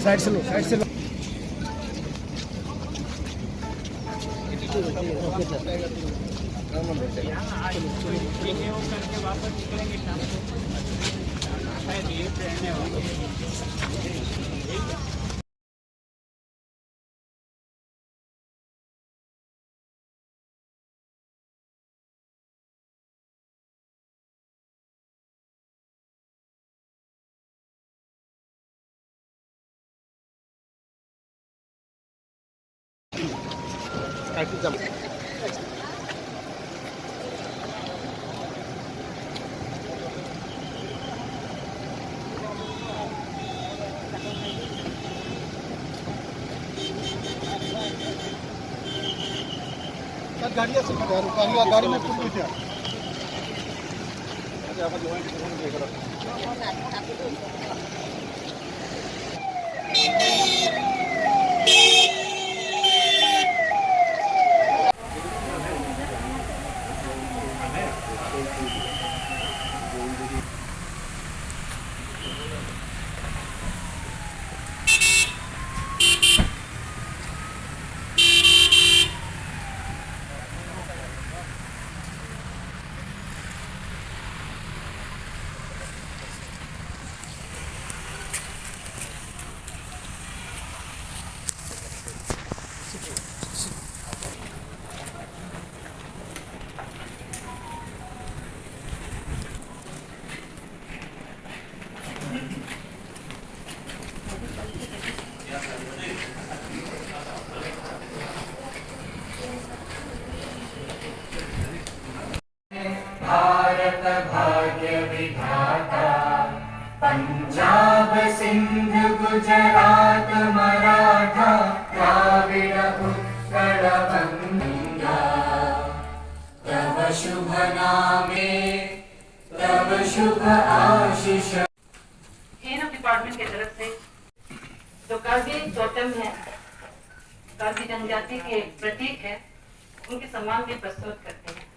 Side से low, side से low. गाड़ी से गाड़ी में कुछ नहीं भारत भाग्य विधाता पंजाब सिंध गुजरात मराठा द्राविड़ उत्कल बंगा तव शुभ नामे तव शुभ आशीष। एएनएम डिपार्टमेंट की तरफ से जो कार्बी टोटम है, कार्बी जनजाति के प्रतीक है, उनके सम्मान में प्रस्तुत करते हैं।